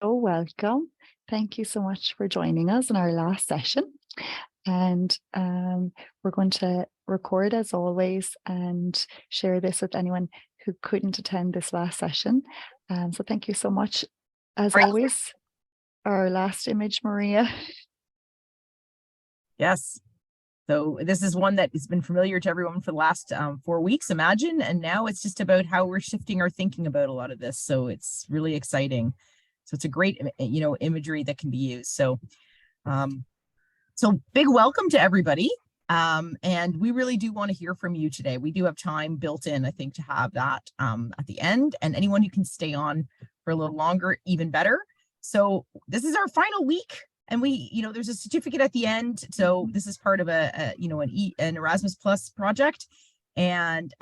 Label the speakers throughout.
Speaker 1: So welcome. Thank you so much for joining us in our last session. And we're going to record as always and share this with anyone who couldn't attend this last session. So thank you so much. As always, our last image, Maria.
Speaker 2: Yes. So this is one that has been familiar to everyone for the last 4 weeks, imagine. And now it's just about how we're shifting our thinking about a lot of this. So it's really exciting. So it's a great, imagery that can be used. So, big welcome to everybody. And we really do want to hear from you today. We do have time built in, I think, to have that at the end, and anyone who can stay on for a little longer, even better. So this is our final week, and there's a certificate at the end. So this is part of an Erasmus Plus project. And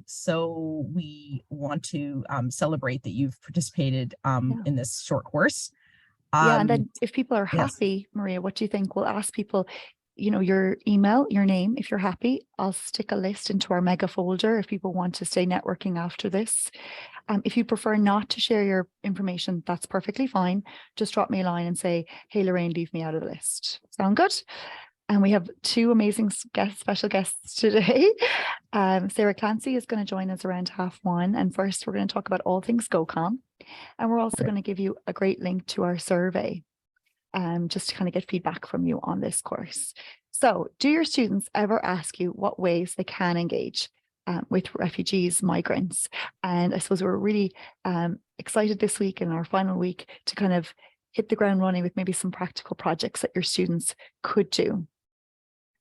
Speaker 2: so we want to celebrate that you've participated in this short course.
Speaker 1: And then if people are
Speaker 2: Yes.
Speaker 1: happy, Maria, what do you think? We'll ask people, your email, your name, if you're happy. I'll stick a list into our mega folder if people want to stay networking after this. If you prefer not to share your information, that's perfectly fine. Just drop me a line and say, hey, Lorraine, leave me out of the list. Sound good? And we have two amazing special guests today. Sarah Clancy is going to join us around 1:30. And first, we're going to talk about all things GoCom. And we're also going to give you a great link to our survey, just to kind of get feedback from you on this course. So do your students ever ask you what ways they can engage with refugees, migrants? And I suppose we're really excited this week in our final week to kind of hit the ground running with maybe some practical projects that your students could do.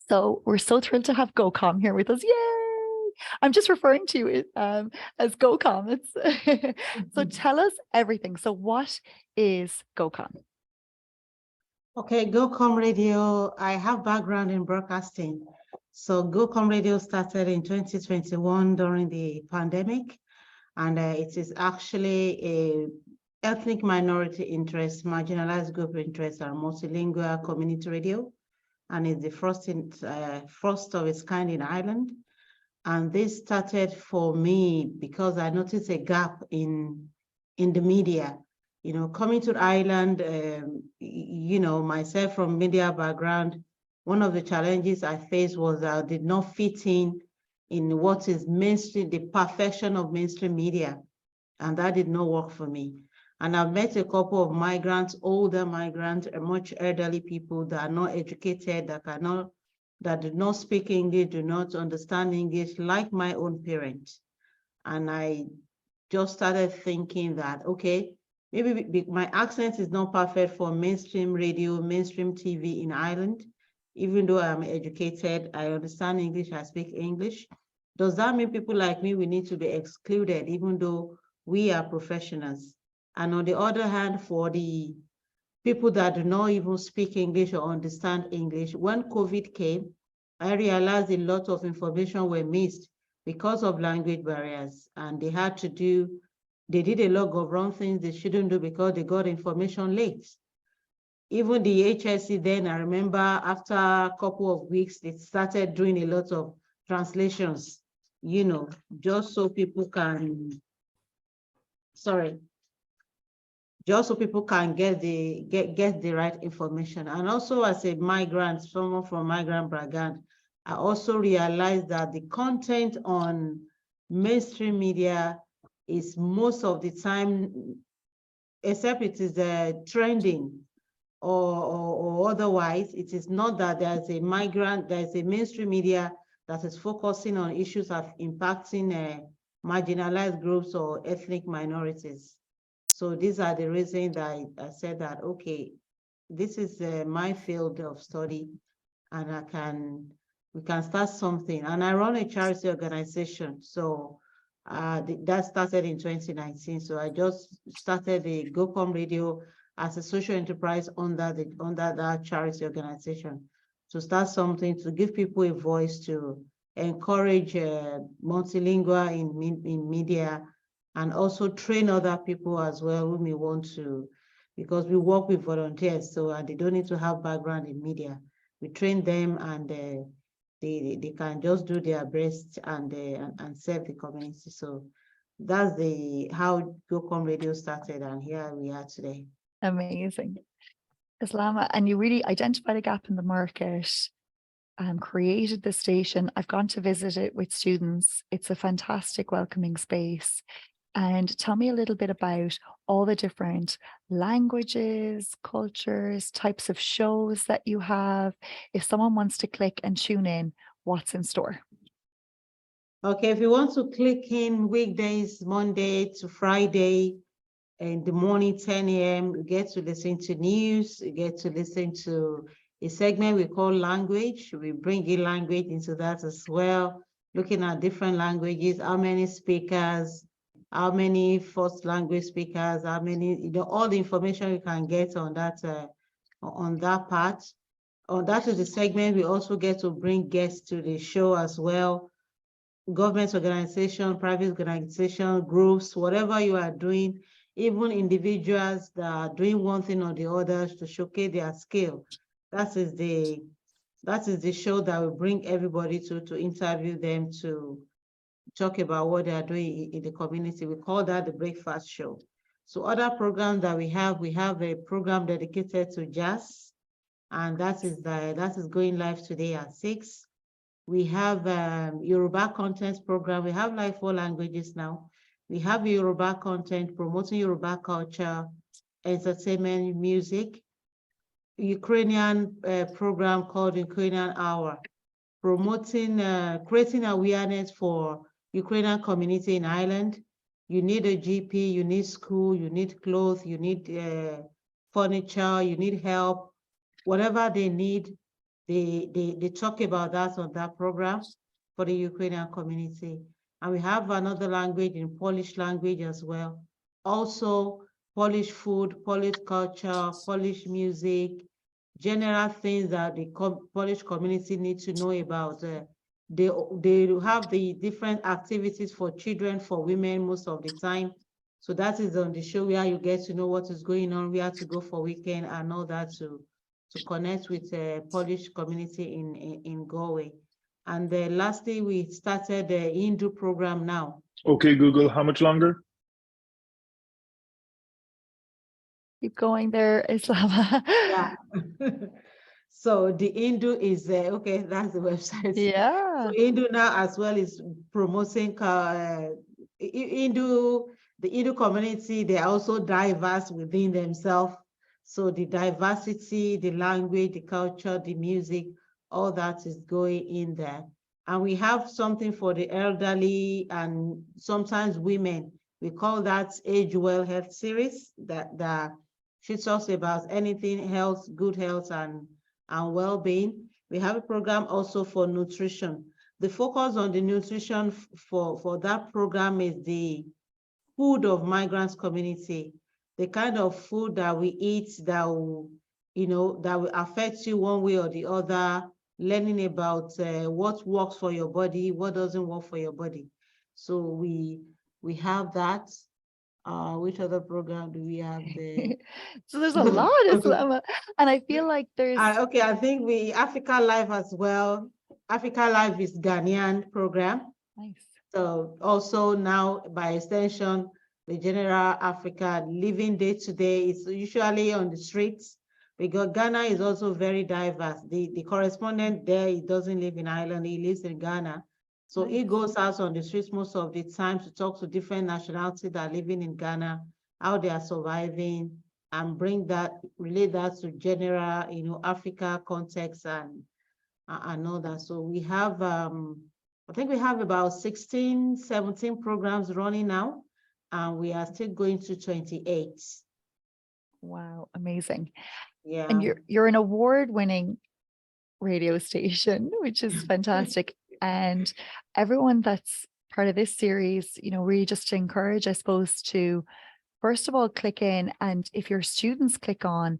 Speaker 1: So we're so thrilled to have GoCom here with us. Yay! I'm just referring to it as GoCom. So tell us everything. So what is GoCom?
Speaker 3: Okay, GoCom Radio, I have background in broadcasting. So GoCom Radio started in 2021 during the pandemic, and it is actually a ethnic minority interest, marginalized group interest, and multilingual community radio. And it's the first of its kind in Ireland. And this started for me because I noticed a gap in the media. Coming to Ireland, myself from media background, one of the challenges I faced was I did not fit in what is mainstream, the perfection of mainstream media. And that did not work for me. And I've met a couple of migrants, older migrants, much elderly people that are not educated, that do not speak English, do not understand English, like my own parents. And I just started thinking that, okay, maybe my accent is not perfect for mainstream radio, mainstream TV in Ireland. Even though I'm educated, I understand English, I speak English. Does that mean people like me, we need to be excluded, even though we are professionals? And on the other hand, for the people that do not even speak English or understand English, when COVID came, I realized a lot of information were missed because of language barriers, and they did a lot of wrong things they shouldn't do because they got information late. Even the HSC then, I remember after a couple of weeks, they started doing a lot of translations, just so people can, get the right information. And also as a migrant, someone from migrant background, I also realized that the content on mainstream media is most of the time, except it is trending or otherwise, it is not that there's a mainstream media that is focusing on issues of impacting marginalized groups or ethnic minorities. So these are the reasons that I said that, okay, this is my field of study, and we can start something. And I run a charity organization. So that started in 2019. So I just started the GoCom Radio as a social enterprise under that charity organization to start something to give people a voice, to encourage multilingual in media, and also train other people as well who may want to, because we work with volunteers, so they don't need to have background in media. We train them, and they can just do their best and serve the community. So that's how GoCom Radio started, and here we are today.
Speaker 1: Amazing. Islama, and you really identified a gap in the market, created the station. I've gone to visit it with students. It's a fantastic welcoming space. And tell me a little bit about all the different languages, cultures, types of shows that you have. If someone wants to click and tune in, what's in store?
Speaker 3: Okay, if you want to click in weekdays, Monday to Friday, in the morning, 10 a.m., you get to listen to news, you get to listen to a segment we call language. We bring in language into that as well, looking at different languages, how many speakers, how many first language speakers, how many, all the information you can get on that part. That is the segment. We also get to bring guests to the show as well. Government organization, private organization, groups, whatever you are doing, even individuals that are doing one thing or the other to showcase their skill. That is the show that will bring everybody to interview them, to talk about what they are doing in the community. We call that the breakfast show. So other programs that we have a program dedicated to jazz, and that is going live today at 6. We have Yoruba content program. We have like 4 languages now. We have Yoruba content promoting Yoruba culture, entertainment, music. Ukrainian program called Ukrainian Hour, promoting, creating awareness for Ukrainian community in Ireland. You need a GP, you need school, you need clothes, you need furniture, you need help, whatever they need. They talk about that on that program for the Ukrainian community. And we have another language in Polish language as well. Also, Polish food, Polish culture, Polish music, general things that the Polish community needs to know about. They have the different activities for children, for women most of the time. So that is on the show where you get to know what is going on, where to go for weekend and all that to connect with the Polish community in Galway. And lastly, we started the Hindu program now.
Speaker 4: Okay, Google, how much longer?
Speaker 1: Keep going there, Islama.
Speaker 3: Yeah. So the Hindu is, okay, that's the website.
Speaker 1: Yeah.
Speaker 3: So Hindu now as well is promoting Hindu, the Hindu community, they are also diverse within themselves. So the diversity, the language, the culture, the music, all that is going in there. And we have something for the elderly and sometimes women. We call that Age Well Health Series that she talks about anything health, good health and well-being. We have a program also for nutrition. The focus on the nutrition for that program is the food of migrants community, the kind of food that we eat that will, that will affect you one way or the other, learning about what works for your body, what doesn't work for your body. So we have that. Which other program do we have there?
Speaker 1: So there's a lot, Islama. And I feel like there's
Speaker 3: okay, I think Africa Live as well. Africa Live is Ghanaian program.
Speaker 1: nice.
Speaker 3: So also now by extension, the General Africa Living Day Today is usually on the streets because Ghana is also very diverse. The correspondent there, he doesn't live in Ireland, he lives in Ghana. So he goes out on the streets most of the time to talk to different nationalities that are living in Ghana, how they are surviving, and relate that to general, Africa context and all that. So we have, I think we have about 16, 17 programs running now, and we are still going to 28.
Speaker 1: Wow, amazing.
Speaker 3: Yeah.
Speaker 1: And you're an award-winning radio station, which is fantastic. And everyone that's part of this series, really just to encourage, I suppose, to first of all, click in. And if your students click on,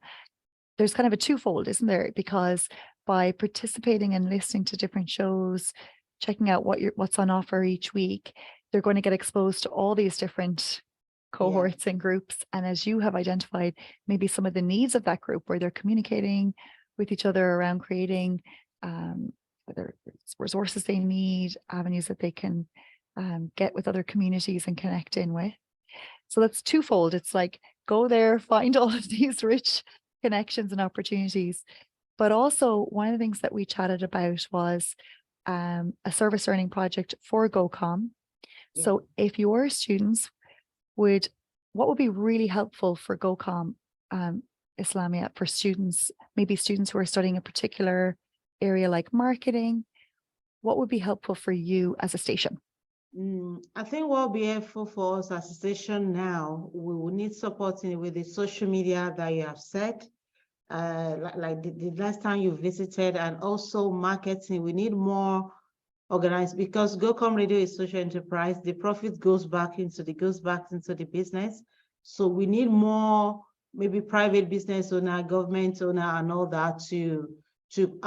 Speaker 1: there's kind of a twofold, isn't there? Because by participating and listening to different shows, checking out what's on offer each week, they're going to get exposed to all these different cohorts and groups. And as you have identified, maybe some of the needs of that group where they're communicating with each other around creating whether it's resources they need, avenues that they can get with other communities and connect in with. So that's twofold. It's like go there, find all of these rich connections and opportunities. But also one of the things that we chatted about was a service learning project for GoCom.
Speaker 3: Yeah.
Speaker 1: So if your students what would be really helpful for GoCom, Islamia, for students, maybe students who are studying a particular area like marketing, what would be helpful for you as a station?
Speaker 3: I think what will be helpful for us as a station now, we will need supporting with the social media that you have said, like the last time you visited, and also marketing. We need more organized, because GoCom Radio is social enterprise. The profit goes back into the business. So we need more, maybe private business owner, government owner, and all that to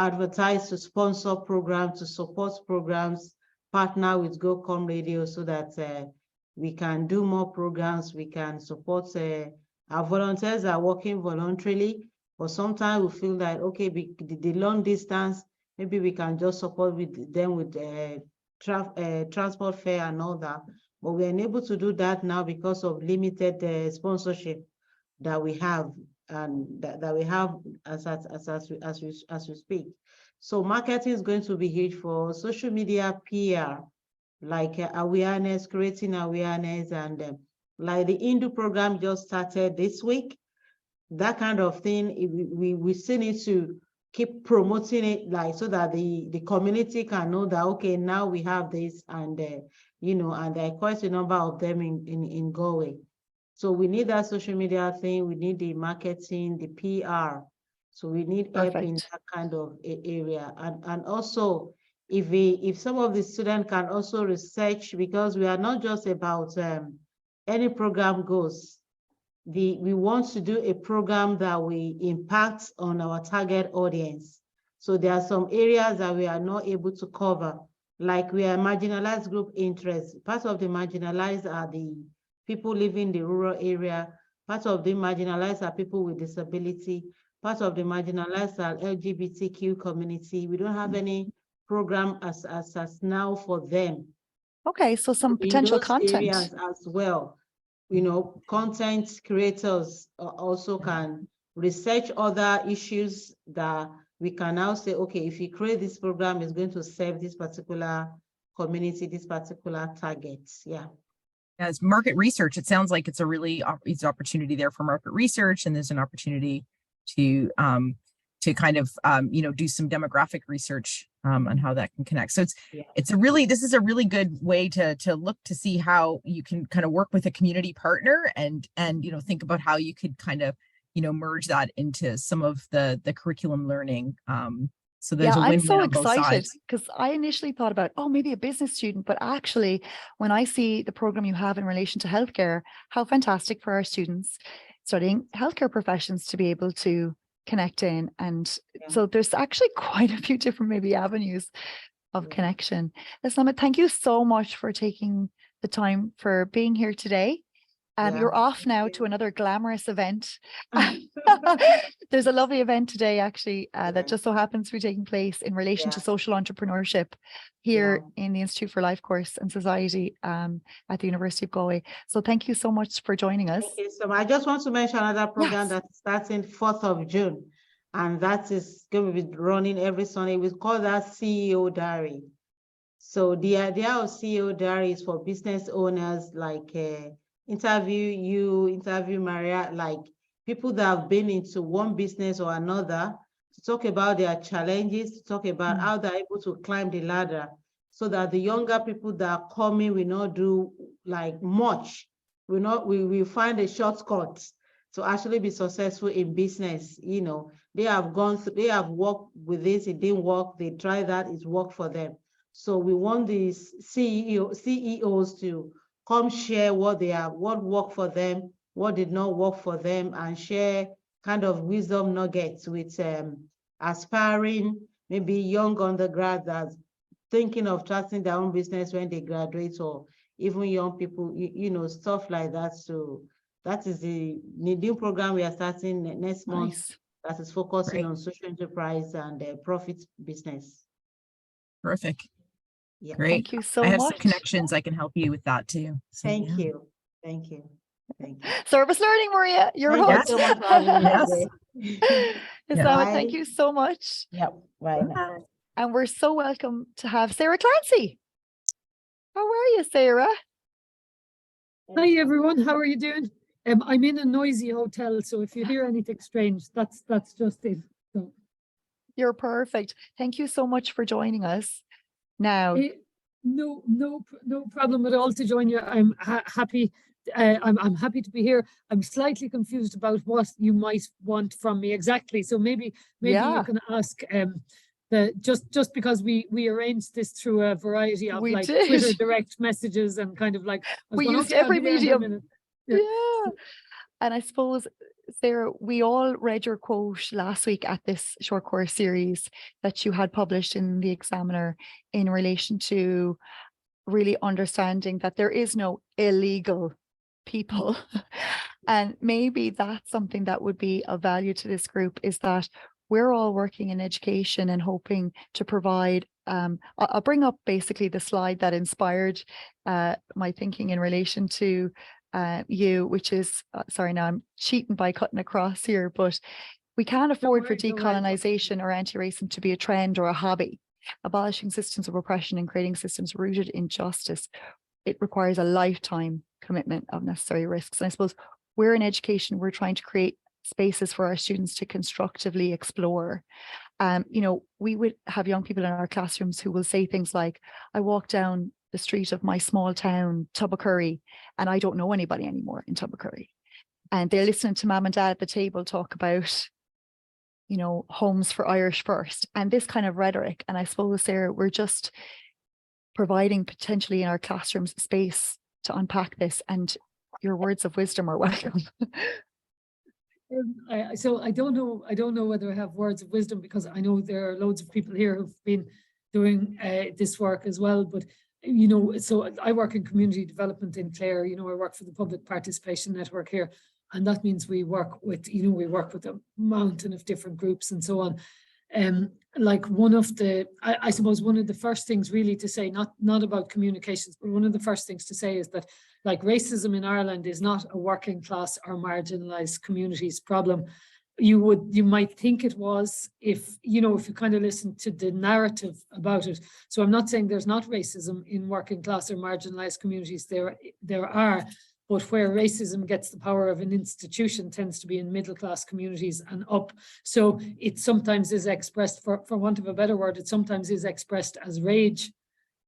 Speaker 3: advertise, to sponsor programs, to support programs, partner with GoCom Radio, so that we can do more programs. We can support our volunteers are working voluntarily, but sometimes we feel that, okay, the long distance, maybe we can just support with them with transport fare and all that. But we are unable to do that now because of limited sponsorship that we have, and that we have as we speak. So marketing is going to be huge for social media, PR, like awareness, creating awareness, and like the Hindu program just started this week. That kind of thing, we still need to keep promoting it, like, so that the community can know that, okay, now we have this, and you know, and there are quite a number of them in Galway. So we need that social media thing, we need the marketing, the PR. So we need help in
Speaker 1: Perfect.
Speaker 3: that kind of area. And also, if some of the students can also research, because we are not just about any program goes. We want to do a program that will impact on our target audience. So there are some areas that we are not able to cover, like we are marginalized group interests. Part of the marginalized are the people living in the rural area. Part of the marginalized are people with disability. Part of the marginalized are LGBTQ community. We don't have any program as now for them.
Speaker 1: Okay, so some
Speaker 3: In
Speaker 1: potential
Speaker 3: those
Speaker 1: content.
Speaker 3: areas as well. You know, content creators also can research other issues that we can now say, okay, if you create this program, it's going to serve this particular community, this particular target. Yeah.
Speaker 2: As market research, it sounds like it's a really it's opportunity there for market research, and there's an opportunity to kind of you know, do some demographic research on how that can connect. So this is a really good way to look to see how you can kind of work with a community partner, and you know, think about how you could kind of, you know, merge that into some of the curriculum learning. So there's a
Speaker 1: I'm
Speaker 2: win-win
Speaker 1: so
Speaker 2: on both
Speaker 1: excited,
Speaker 2: sides.
Speaker 1: because I initially thought about, oh, maybe a business student, but actually when I see the program you have in relation to healthcare, how fantastic for our students studying healthcare professions to be able to connect in. And so there's actually quite a few different maybe avenues of connection. Islamit, thank you so much for taking the time for being here today. You're off now to another glamorous event. There's a lovely event today, actually, that just so happens to be taking place in relation to social entrepreneurship here in the Institute for Life Course and Society at the University of Galway. So thank you so much for joining us.
Speaker 3: Okay, so I just want to mention another program that starts in 4th of June, and that is going to be running every Sunday. We call that CEO Diary. So the idea of CEO Diary is for business owners, like interview Maria, like people that have been into one business or another, to talk about their challenges, to talk about how they're able to climb the ladder, so that the younger people that are coming will not do like much. We find a shortcut to actually be successful in business. You know, they have worked with this, it didn't work, they try that, it worked for them. So we want these CEOs to come share what worked for them, what did not work for them, and share kind of wisdom nuggets with aspiring, maybe young undergrads that's thinking of starting their own business when they graduate, or even young people, you know, stuff like that. So that is the new program we are starting next month, that is focusing on social enterprise and profit business.
Speaker 2: Terrific.
Speaker 3: Yeah.
Speaker 2: Great.
Speaker 1: Thank you so
Speaker 2: much. I have
Speaker 1: much.
Speaker 2: some connections. I can help you with that too. So,
Speaker 3: Thank you. Thank you. Thank you.
Speaker 1: Service learning, Maria, you're
Speaker 3: Thank you
Speaker 1: hooked.
Speaker 3: so much for having me
Speaker 2: Yes.
Speaker 3: today.
Speaker 1: Isama,
Speaker 3: Bye.
Speaker 1: thank you so much.
Speaker 3: Yep. Bye now.
Speaker 1: And we're so welcome to have Sarah Clancy. How are you, Sarah?
Speaker 5: Hi everyone, how are you doing? I'm in a noisy hotel, so if you hear anything strange, that's just it. So,
Speaker 1: You're perfect. Thank you so much for joining us. Now,
Speaker 5: no problem at all to join you. I'm happy. I'm happy to be here. I'm slightly confused about what you might want from me exactly. So maybe
Speaker 1: Yeah.
Speaker 5: you can ask just because we arranged this through a variety of
Speaker 1: We
Speaker 5: like
Speaker 1: did.
Speaker 5: Twitter direct messages and kind of like I was
Speaker 1: We
Speaker 5: going,
Speaker 1: used
Speaker 5: "Okay, I'll
Speaker 1: every
Speaker 5: be there in 10
Speaker 1: medium.
Speaker 5: minutes."
Speaker 1: Yeah. And I suppose, Sarah, we all read your quote last week at this short course series that you had published in the Examiner in relation to really understanding that there is no illegal people. And maybe that's something that would be of value to this group, is that we're all working in education and hoping to provide, I'll bring up basically the slide that inspired my thinking in relation to you, which is, sorry, now I'm cheating by cutting across here, but we can't afford for
Speaker 5: Don't worry.
Speaker 1: decolonization or anti-racism to be a trend or a hobby. Abolishing systems of oppression and creating systems rooted in justice, it requires a lifetime commitment of necessary risks. And I suppose we're in education, we're trying to create spaces for our students to constructively explore. You know, we would have young people in our classrooms who will say things like, I walk down the street of my small town, Tubbercurry, and I don't know anybody anymore in Tubbercurry. And they're listening to mum and dad at the table talk about, you know, homes for Irish first and this kind of rhetoric. And I suppose, Sarah, we're just providing potentially in our classrooms space to unpack this, and your words of wisdom are welcome.
Speaker 5: So I don't know whether I have words of wisdom, because I know there are loads of people here who've been doing this work as well. But you know, so I work in community development in Clare. You know, I work for the Public Participation Network here, and that means we work with a mountain of different groups and so on. Like one of the, I suppose one of the first things really to say, not about communications, but one of the first things to say is that like racism in Ireland is not a working class or marginalized communities problem. You might think it was if you kind of listen to the narrative about it. So I'm not saying there's not racism in working class or marginalized communities. There are, but where racism gets the power of an institution tends to be in middle class communities and up. So it sometimes is expressed, for want of a better word, it sometimes is expressed as rage,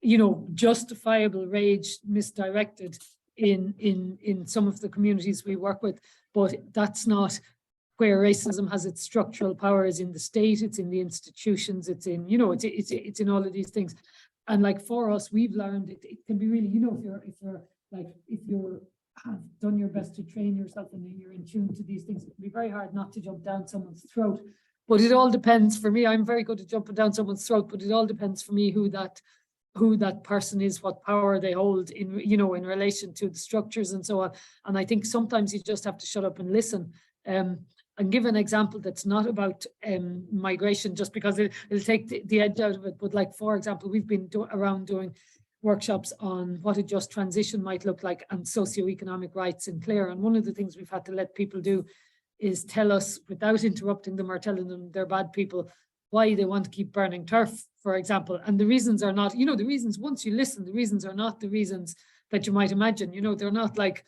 Speaker 5: you know, justifiable rage misdirected in some of the communities we work with. But that's not where racism has its structural power. Is in the state, it's in the institutions, it's in, you know, it's in all of these things. And like for us, we've learned it can be really, you know, if you have done your best to train yourself and you're in tune to these things, it can be very hard not to jump down someone's throat. But it all depends. For me, I'm very good at jumping down someone's throat, but it all depends for me who that person is, what power they hold in, you know, in relation to the structures and so on. And I think sometimes you just have to shut up and listen. And give an example that's not about migration, just because it'll take the edge out of it. But like, for example, we've been around doing workshops on what a just transition might look like and socioeconomic rights in Clare. And one of the things we've had to let people do is tell us, without interrupting them or telling them they're bad people, why they want to keep burning turf, for example. And the reasons are not, you know, the reasons, once you listen, the reasons are not the reasons that you might imagine. You know, they're not like,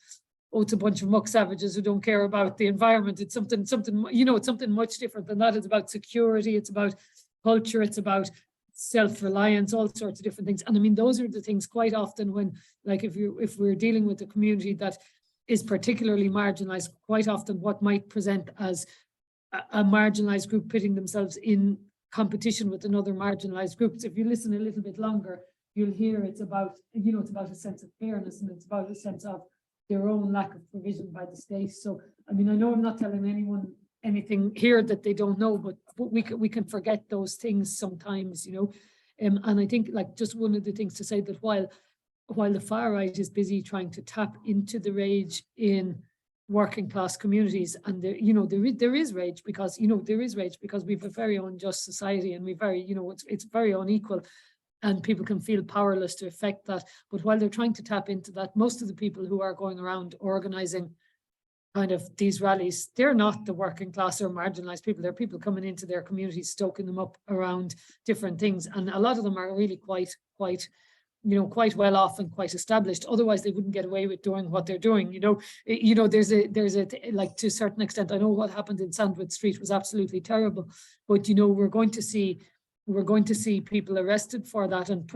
Speaker 5: oh, it's a bunch of muck savages who don't care about the environment. It's something, you know, it's something much different than that. It's about security, it's about culture, it's about self-reliance, all sorts of different things. And I mean, those are the things quite often when, like, if we're dealing with a community that is particularly marginalized, quite often what might present as a marginalized group pitting themselves in competition with another marginalized group. So if you listen a little bit longer, you'll hear it's about, you know, it's about a sense of fairness, and it's about a sense of their own lack of provision by the state. So, I mean, I know I'm not telling anyone anything here that they don't know, but we can forget those things sometimes, you know. And I think, like, just one of the things to say, that while the far right is busy trying to tap into the rage in working class communities, and there is rage because, you know, there is rage because we have a very unjust society, and we very, you know, it's very unequal. and people can feel powerless to affect that. But while they're trying to tap into that, most of the people who are going around organizing kind of these rallies, they're not the working class or marginalized people. They're people coming into their communities, stoking them up around different things. And a lot of them are really quite well off and quite established. Otherwise, they wouldn't get away with doing what they're doing. There's a like, to a certain extent, I know what happened in Sandwich Street was absolutely terrible, but we're going to see people arrested for that, and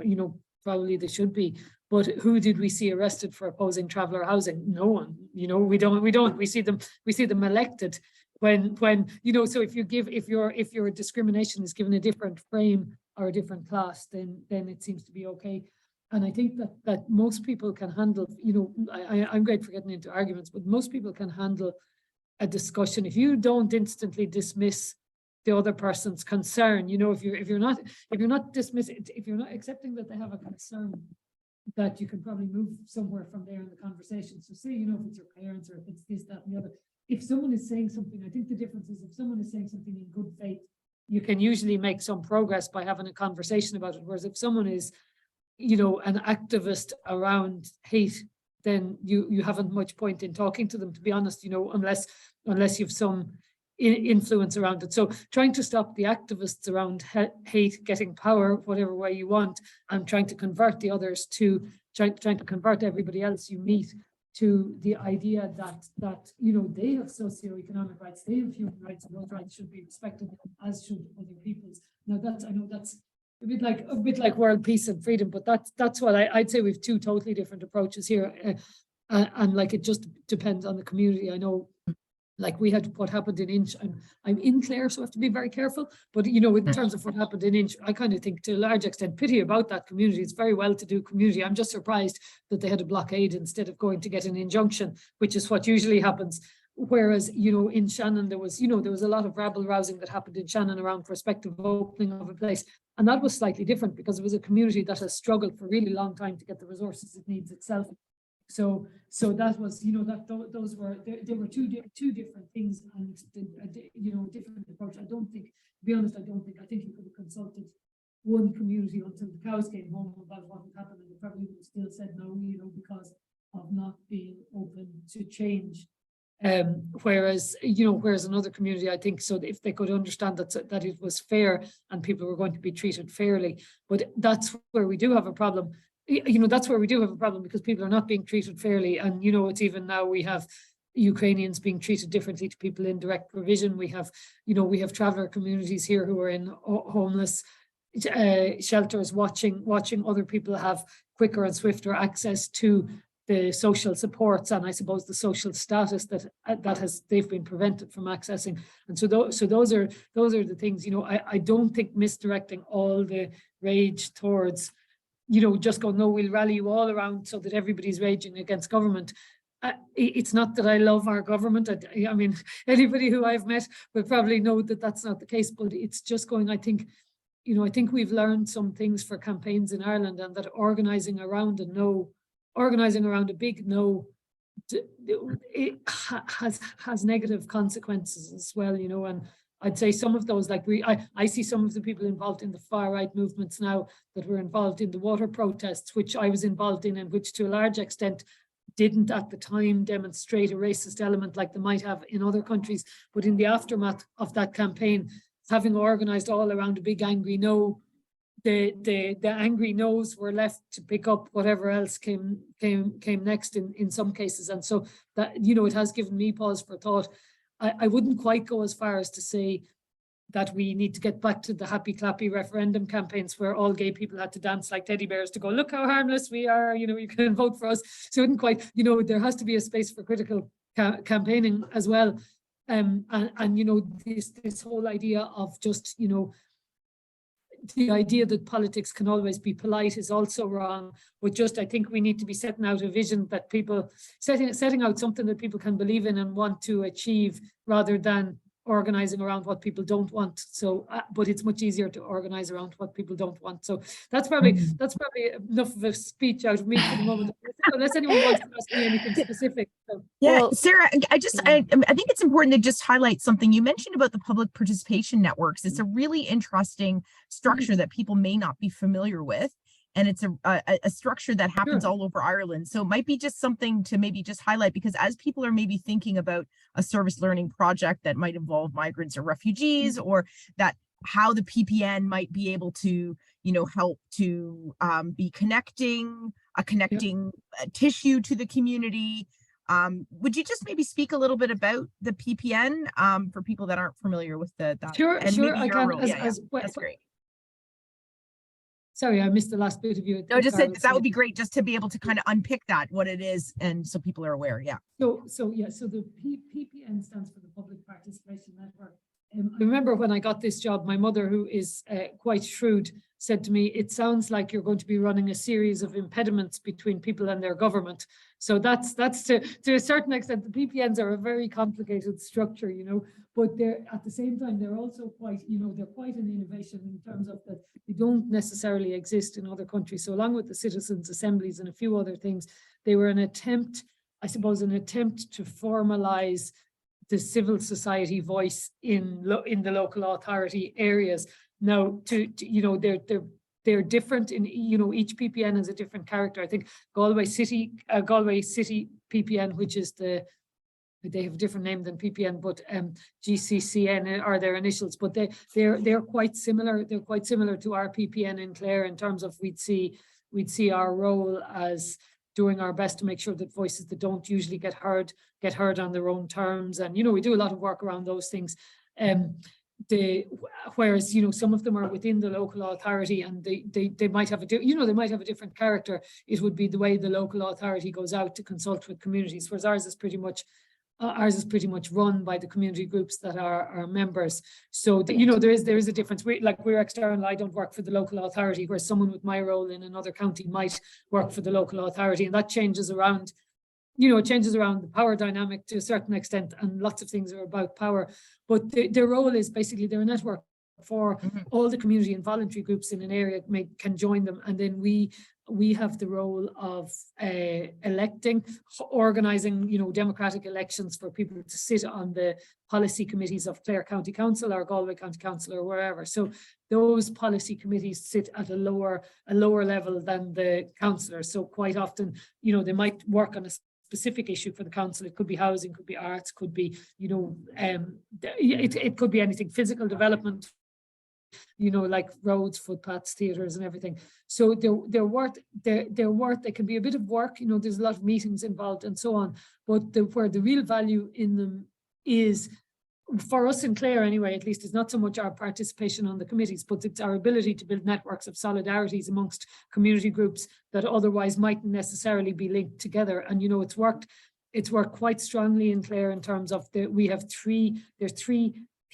Speaker 5: probably they should be. But who did we see arrested for opposing traveller housing? No one. We don't. We see them elected when So if your discrimination is given a different frame or a different class, then it seems to be okay. And I think that most people can handle. I'm great for getting into arguments, but most people can handle a discussion if you don't instantly dismiss the other person's concern. If you're not dismissing, if you're not accepting that they have a concern, that you can probably move somewhere from there in the conversation. So say, if it's your parents or if it's this, that, and the other, if someone is saying something, I think the difference is if someone is saying something in good faith, you can usually make some progress by having a conversation about it. Whereas if someone is, an activist around hate, then you haven't much point in talking to them, to be honest, unless you've some influence around it. So trying to stop the activists around hate getting power, whatever way you want, and trying to convert the others to trying to convert everybody else you meet to the idea that they have socioeconomic rights, they have human rights, and those rights should be respected as should other people's. Now I know that's a bit like world peace and freedom, but that's what I'd say. We've two totally different approaches here, and like it just depends on the community. I know. Like we had what happened in Inch. I'm in Clare, so I have to be very careful. But in terms of what happened in Inch, I kind of think to a large extent pity about that community. It's very well-to-do community. I'm just surprised that they had a blockade instead of going to get an injunction, which is what usually happens. Whereas in Shannon there was a lot of rabble rousing that happened in Shannon around prospective opening of a place, and that was slightly different because it was a community that has struggled for a really long time to get the resources it needs itself. So that was, those were two different things, and different approach. I don't think, to be honest, I think you could have consulted one community until the cows came home about what had happened, and they probably would have still said no, because of not being open to change. Whereas another community, I think, so if they could understand that it was fair and people were going to be treated fairly, but that's where we do have a problem. That's where we do have a problem, because people are not being treated fairly. And, it's even now we have Ukrainians being treated differently to people in direct provision. We have traveller communities here who are in homeless shelters watching other people have quicker and swifter access to the social supports and I suppose the social status that they've been prevented from accessing. And so those are the things, I don't think misdirecting all the rage towards just go, no, we'll rally you all around so that everybody's raging against government. It's not that I love our government. I mean, anybody who I've met will probably know that that's not the case, but it's just going, I think we've learned some things for campaigns in Ireland, and that organising around a big no, it has negative consequences as well, and I'd say some of those, like I see some of the people involved in the far right movements now that were involved in the water protests, which I was involved in, and which to a large extent didn't at the time demonstrate a racist element like they might have in other countries. But in the aftermath of that campaign, having organised all around a big angry no, the angry no's were left to pick up whatever else came next in some cases. And so that, it has given me pause for thought. I wouldn't quite go as far as to say that we need to get back to the happy clappy referendum campaigns where all gay people had to dance like teddy bears to go, look how harmless we are, you can vote for us. So it wouldn't quite, there has to be a space for critical campaigning as well. And this whole idea of just, the idea that politics can always be polite is also wrong. But just, I think we need to be setting out a vision that people, setting out something that people can believe in and want to achieve, rather than organizing around what people don't want. So, but it's much easier to organize around what people don't want. So that's probably enough of a speech out of me for the moment, unless anyone wants to ask me anything specific. So.
Speaker 2: Yeah,
Speaker 1: Well,
Speaker 2: Sarah, I think it's important to just highlight something you mentioned about the public participation networks. It's a really interesting structure that people may not be familiar with. And it's a structure that happens all over Ireland. So it might be just something to maybe just highlight, because as people are maybe thinking about a service learning project that might involve migrants or refugees, or that how the PPN might be able to, help to be connecting tissue to the community. Would you just maybe speak a little bit about the PPN for people that aren't familiar with that?
Speaker 5: Sure, I can.
Speaker 2: That's great.
Speaker 5: Sorry, I missed the last bit of you.
Speaker 2: No, just that would be great, just to be able to kind of unpick what it is, and so people are aware. Yeah.
Speaker 5: So the PPN stands for the Public Participation Network. I remember when I got this job, my mother, who is quite shrewd, said to me, "It sounds like you're going to be running a series of impediments between people and their government." So that's to a certain extent, the PPNs are a very complicated structure, but they're at the same time, they're also quite, they're quite an innovation in terms of that they don't necessarily exist in other countries. So along with the citizens' assemblies and a few other things, they were an attempt to formalize the civil society voice in the local authority areas. Now, they're different in, each PPN has a different character. I think Galway City PPN, which is they have a different name than PPN, but GCCN are their initials, but they're quite similar. They're quite similar to our PPN in Clare in terms of we'd see our role as doing our best to make sure that voices that don't usually get heard on their own terms. And, we do a lot of work around those things. Whereas, some of them are within the local authority, and they might have they might have a different character. It would be the way the local authority goes out to consult with communities, whereas ours is pretty much run by the community groups that are our members. So there is a difference. We're external. I don't work for the local authority, where someone with my role in another county might work for the local authority, and that changes around. It changes around the power dynamic to a certain extent, and lots of things are about power. But their role is basically they're a network for all the community and voluntary groups in an area can join them, and then we have the role of organizing, democratic elections for people to sit on the policy committees of Clare County Council or Galway County Council or wherever. So those policy committees sit at a lower level than the councillors. So quite often, they might work on a specific issue for the council. It could be housing, could be arts, could be, it could be anything, physical development, like roads, footpaths, theatres and everything. So they're worth, they can be a bit of work, there's a lot of meetings involved and so on, but where the real value in them is, for us in Clare anyway, at least, it's not so much our participation on the committees, but it's our ability to build networks of solidarities amongst community groups that otherwise mightn't necessarily be linked together. And, it's worked quite strongly in Clare in terms of there's three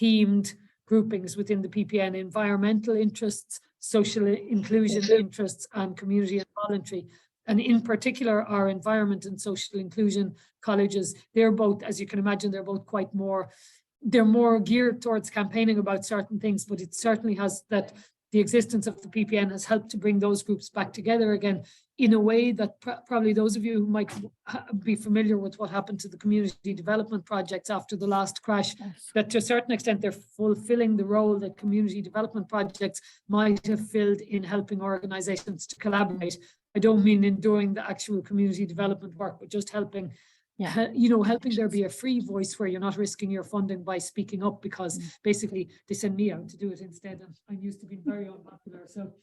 Speaker 5: themed groupings within the PPN: environmental interests, social inclusion interests, and community and voluntary. And in particular, our environment and social inclusion colleges, they're both, as you can imagine, they're more geared towards campaigning about certain things, but it certainly has that the existence of the PPN has helped to bring those groups back together again in a way that probably those of you who might be familiar with what happened to the community development projects after the last crash, that to a certain extent they're fulfilling the role that community development projects might have filled in helping organizations to collaborate. I don't mean in doing the actual community development work, but just helping helping there be a free voice where you're not risking your funding by speaking up, because basically they send me out to do it instead, and I'm used to being very unpopular. So,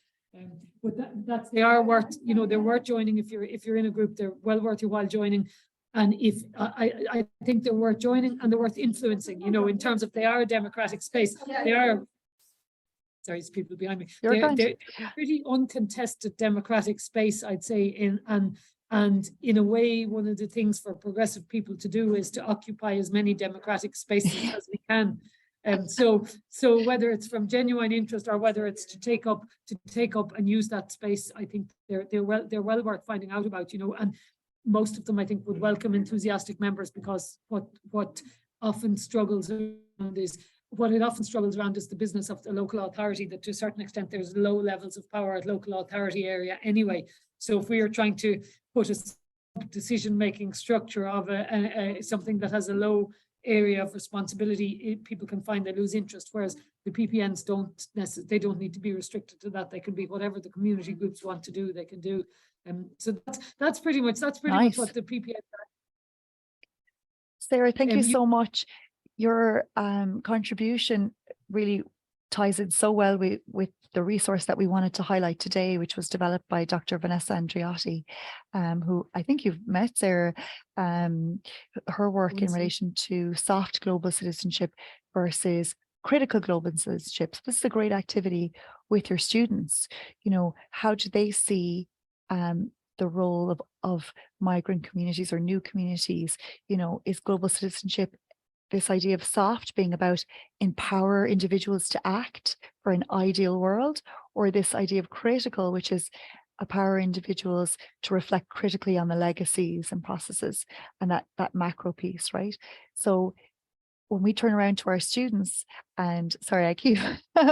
Speaker 5: but they are worth, they're worth joining. If you're in a group, they're well worth your while joining. And if I think they're worth joining, and they're worth influencing, in terms of they are a democratic space. They are. Sorry, there's people behind me. They're a pretty uncontested democratic space, I'd say, and in a way, one of the things for progressive people to do is to occupy as many democratic spaces as we can. So whether it's from genuine interest or whether it's to take up and use that space, I think they're well worth finding out about, and most of them, I think, would welcome enthusiastic members, because what often struggles is what it often struggles around is the business of the local authority, that to a certain extent there's low levels of power at local authority area anyway. So if we are trying to put a decision-making structure of something that has a low area of responsibility, people can find they lose interest, whereas the PPNs they don't need to be restricted to that. They can be whatever the community groups want to do, they can do. So that's pretty much
Speaker 1: Nice.
Speaker 5: what the PPN are.
Speaker 1: Sarah, thank you so much. Your contribution really ties in so well with the resource that we wanted to highlight today, which was developed by Dr. Vanessa Andreotti, who I think you've met, Sarah. Her work in relation to soft global citizenship versus critical global citizenship. So this is a great activity with your students. You know, how do they see the role of migrant communities or new communities? You know, is global citizenship this idea of soft being about empower individuals to act for an ideal world, or this idea of critical, which is empower individuals to reflect critically on the legacies and processes and that macro piece, right? So when we turn around to our students, and sorry, I keep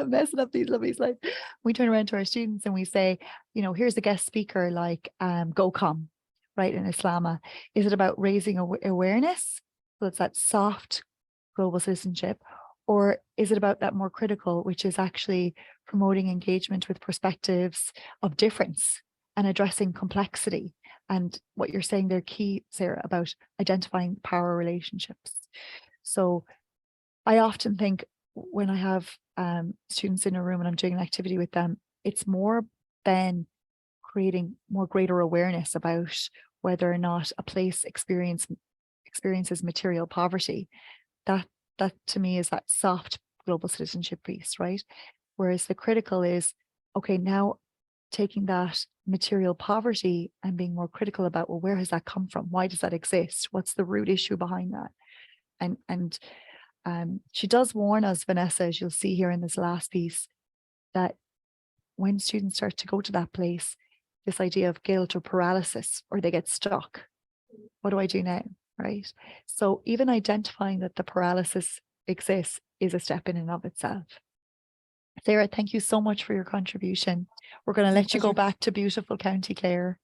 Speaker 1: messing up these lovely slides. We turn around to our students and we say, you know, here's a guest speaker like GoCom, right, in Islama. Is it about raising awareness? So it's that soft global citizenship, or is it about that more critical, which is actually promoting engagement with perspectives of difference and addressing complexity? And what you're saying there, key, Sarah, about identifying power relationships. So I often think when I have students in a room and I'm doing an activity with them, it's more than creating more greater awareness about whether or not a place experiences material poverty. That to me is that soft global citizenship piece, right? Whereas the critical is, okay, now taking that material poverty and being more critical about, well, where has that come from? Why does that exist? What's the root issue behind that? And she does warn us, Vanessa, as you'll see here in this last piece, that when students start to go to that place, this idea of guilt or paralysis, or they get stuck. What do I do now? Right. So even identifying that the paralysis exists is a step in and of itself. Sarah, thank you so much for your contribution. We're going to let you go back to beautiful County Clare.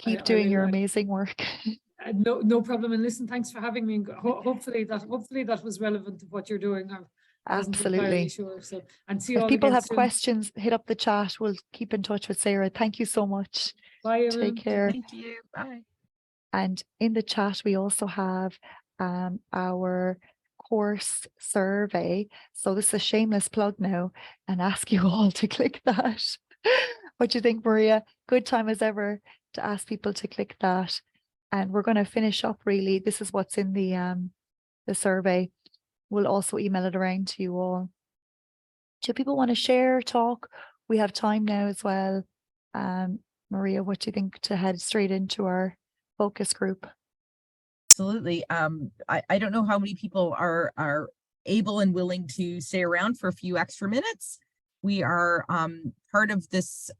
Speaker 1: Keep doing your amazing work.
Speaker 5: No problem. And listen, thanks for having me. Hopefully that was relevant to what you're doing.
Speaker 1: Absolutely.
Speaker 5: Sure. So, and see
Speaker 1: if
Speaker 5: all
Speaker 1: people have
Speaker 5: soon.
Speaker 1: questions, hit up the chat. We'll keep in touch with Sarah. Thank you so much.
Speaker 5: Bye, everyone.
Speaker 1: Take care.
Speaker 2: Thank you. Bye.
Speaker 1: And in the chat, we also have our course survey. So this is a shameless plug now, and ask you all to click that. What do you think, Maria? Good time as ever to ask people to click that. And we're going to finish up really. This is what's in the survey. We'll also email it around to you all. Do people want to share, talk? We have time now as well. Maria, what do you think to head straight into our focus group?
Speaker 2: Absolutely. I don't know how many people are able and willing to stay around for a few extra minutes. We are part of this